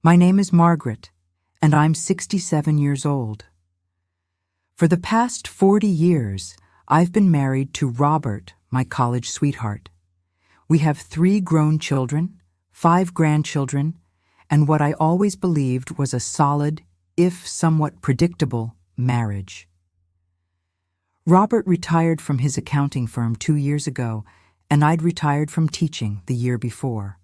My name is Margaret, and I'm 67 years old. For the past 40 years, I've been married to Robert, my college sweetheart. We have 3 grown children, 5 grandchildren, and what I always believed was a solid, if somewhat predictable, marriage. Robert retired from his accounting firm 2 years ago, and I'd retired from teaching the year before.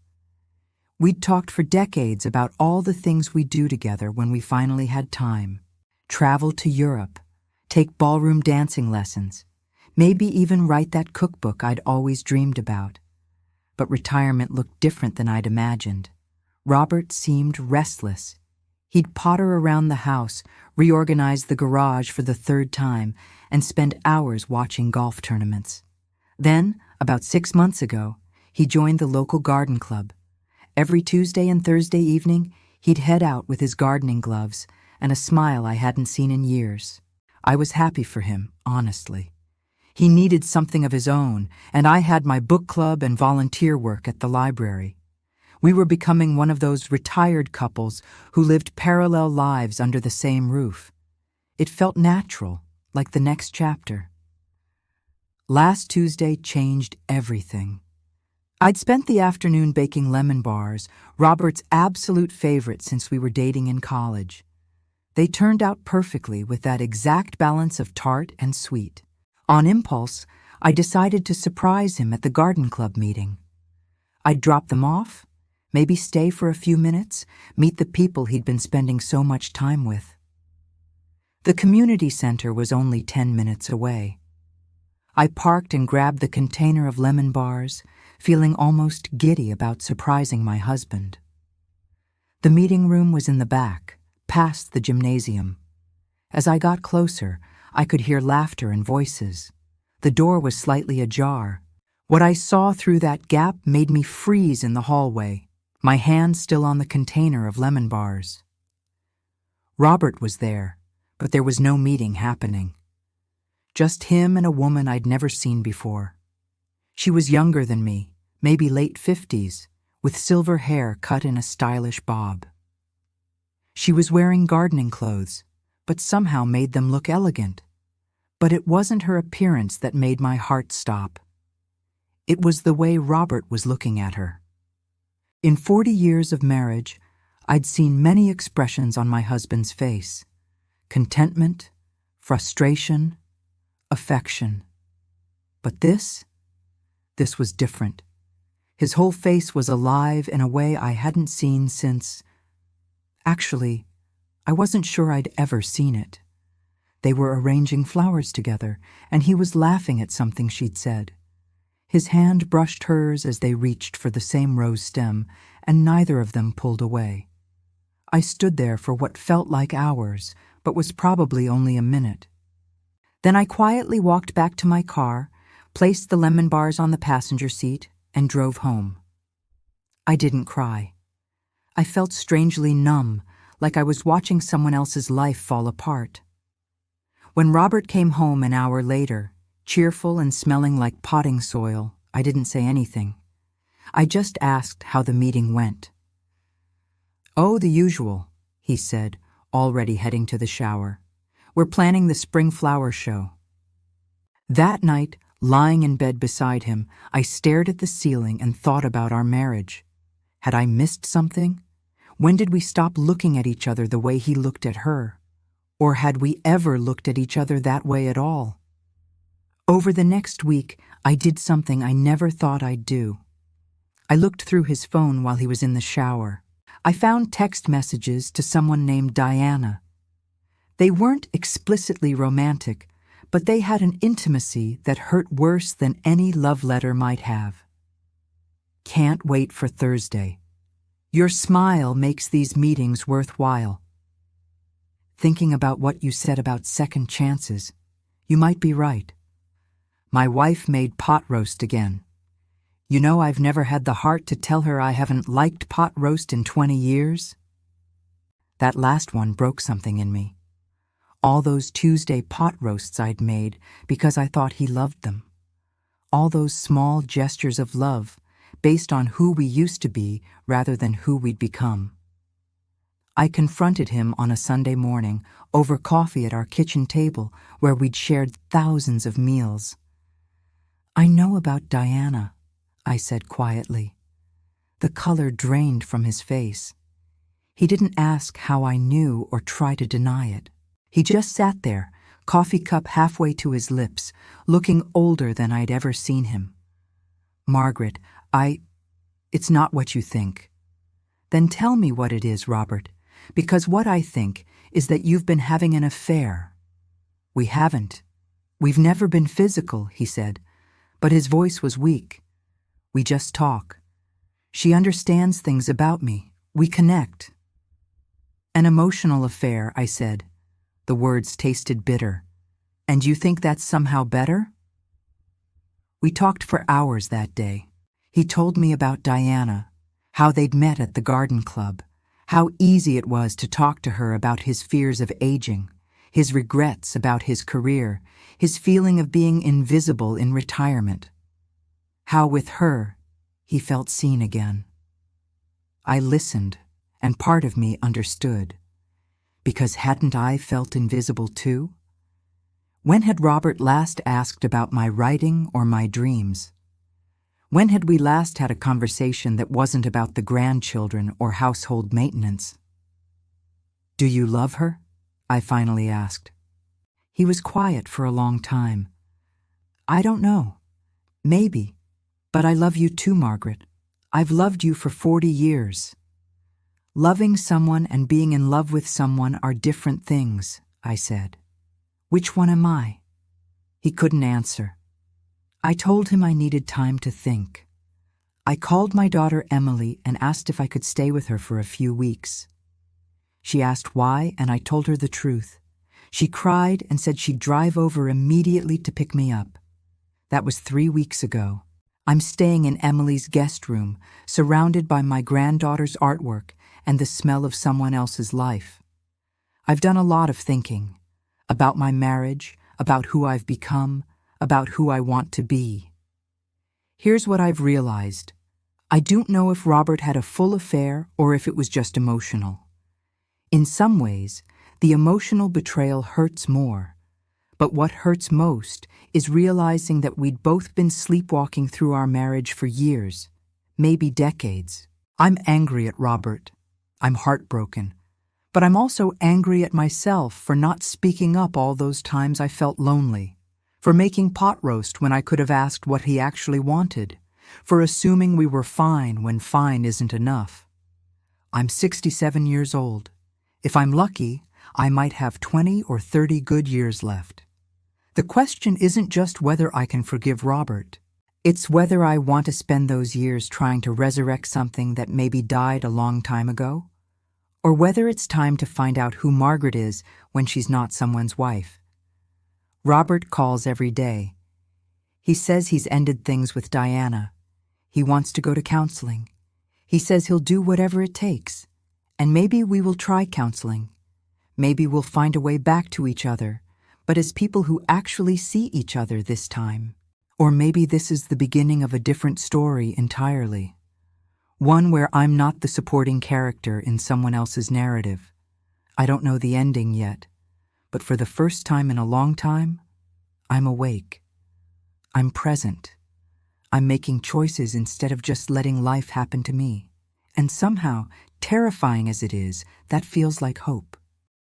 We'd talked for decades about all the things we'd do together when we finally had time. Travel to Europe, take ballroom dancing lessons, maybe even write that cookbook I'd always dreamed about. But retirement looked different than I'd imagined. Robert seemed restless. He'd potter around the house, reorganize the garage for the 3rd time, and spend hours watching golf tournaments. Then, about 6 months ago, he joined the local garden club. Every Tuesday and Thursday evening, he'd head out with his gardening gloves and a smile I hadn't seen in years. I was happy for him, honestly. He needed something of his own, and I had my book club and volunteer work at the library. We were becoming one of those retired couples who lived parallel lives under the same roof. It felt natural, like the next chapter. Last Tuesday changed everything. I'd spent the afternoon baking lemon bars, Robert's absolute favorite since we were dating in college. They turned out perfectly with that exact balance of tart and sweet. On impulse, I decided to surprise him at the garden club meeting. I'd drop them off, maybe stay for a few minutes, meet the people he'd been spending so much time with. The community center was only 10 minutes away. I parked and grabbed the container of lemon bars, feeling almost giddy about surprising my husband. The meeting room was in the back, past the gymnasium. As I got closer, I could hear laughter and voices. The door was slightly ajar. What I saw through that gap made me freeze in the hallway, my hand still on the container of lemon bars. Robert was there, but there was no meeting happening. Just him and a woman I'd never seen before. She was younger than me, maybe late 50s, with silver hair cut in a stylish bob. She was wearing gardening clothes, but somehow made them look elegant. But it wasn't her appearance that made my heart stop. It was the way Robert was looking at her. In 40 years of marriage, I'd seen many expressions on my husband's face: contentment, frustration, affection. But this was different. His whole face was alive in a way I hadn't seen since... Actually, I wasn't sure I'd ever seen it. They were arranging flowers together, and he was laughing at something she'd said. His hand brushed hers as they reached for the same rose stem, and neither of them pulled away. I stood there for what felt like hours, but was probably only a minute. Then I quietly walked back to my car, placed the lemon bars on the passenger seat, and drove home. I didn't cry. I felt strangely numb, like I was watching someone else's life fall apart. When Robert came home an hour later, cheerful and smelling like potting soil, I didn't say anything. I just asked how the meeting went. "Oh, the usual," he said, already heading to the shower. "We're planning the spring flower show." That night, lying in bed beside him, I stared at the ceiling and thought about our marriage. Had I missed something? When did we stop looking at each other the way he looked at her? Or had we ever looked at each other that way at all? Over the next week, I did something I never thought I'd do. I looked through his phone while he was in the shower. I found text messages to someone named Diana. They weren't explicitly romantic, but they had an intimacy that hurt worse than any love letter might have. "Can't wait for Thursday. Your smile makes these meetings worthwhile. Thinking about what you said about second chances, you might be right. My wife made pot roast again. You know, I've never had the heart to tell her I haven't liked pot roast in 20 years. That last one broke something in me. All those Tuesday pot roasts I'd made because I thought he loved them. All those small gestures of love based on who we used to be rather than who we'd become. I confronted him on a Sunday morning over coffee at our kitchen table where we'd shared thousands of meals. "I know about Diana," I said quietly. The color drained from his face. He didn't ask how I knew or try to deny it. He just sat there, coffee cup halfway to his lips, looking older than I'd ever seen him. "Margaret, it's not what you think." "Then tell me what it is, Robert, because what I think is that you've been having an affair." "We haven't. We've never been physical," he said, but his voice was weak. "We just talk. She understands things about me. We connect." "An emotional affair," I said. The words tasted bitter. "And you think that's somehow better?" We talked for hours that day. He told me about Diana, how they'd met at the garden club, how easy it was to talk to her about his fears of aging, his regrets about his career, his feeling of being invisible in retirement. How with her, he felt seen again. I listened, and part of me understood. Because hadn't I felt invisible too? When had Robert last asked about my writing or my dreams? When had we last had a conversation that wasn't about the grandchildren or household maintenance? "Do you love her?" I finally asked. He was quiet for a long time. "I don't know. Maybe. But I love you too, Margaret. I've loved you for 40 years. Loving someone and being in love with someone are different things," I said. "Which one am I?" He couldn't answer. I told him I needed time to think. I called my daughter Emily and asked if I could stay with her for a few weeks. She asked why, and I told her the truth. She cried and said she'd drive over immediately to pick me up. That was 3 weeks ago. I'm staying in Emily's guest room, surrounded by my granddaughter's artwork and the smell of someone else's life. I've done a lot of thinking about my marriage, about who I've become, about who I want to be. Here's what I've realized. I don't know if Robert had a full affair or if it was just emotional. In some ways, the emotional betrayal hurts more. But what hurts most is realizing that we'd both been sleepwalking through our marriage for years, maybe decades. I'm angry at Robert. I'm heartbroken. But I'm also angry at myself for not speaking up all those times I felt lonely, for making pot roast when I could have asked what he actually wanted, for assuming we were fine when fine isn't enough. I'm 67 years old. If I'm lucky, I might have 20 or 30 good years left. The question isn't just whether I can forgive Robert. It's whether I want to spend those years trying to resurrect something that maybe died a long time ago, or whether it's time to find out who Margaret is when she's not someone's wife. Robert calls every day. He says he's ended things with Diana. He wants to go to counseling. He says he'll do whatever it takes. And maybe we will try counseling. Maybe we'll find a way back to each other, but as people who actually see each other this time. Or maybe this is the beginning of a different story entirely. One where I'm not the supporting character in someone else's narrative. I don't know the ending yet, but for the first time in a long time, I'm awake. I'm present. I'm making choices instead of just letting life happen to me. And somehow, terrifying as it is, that feels like hope.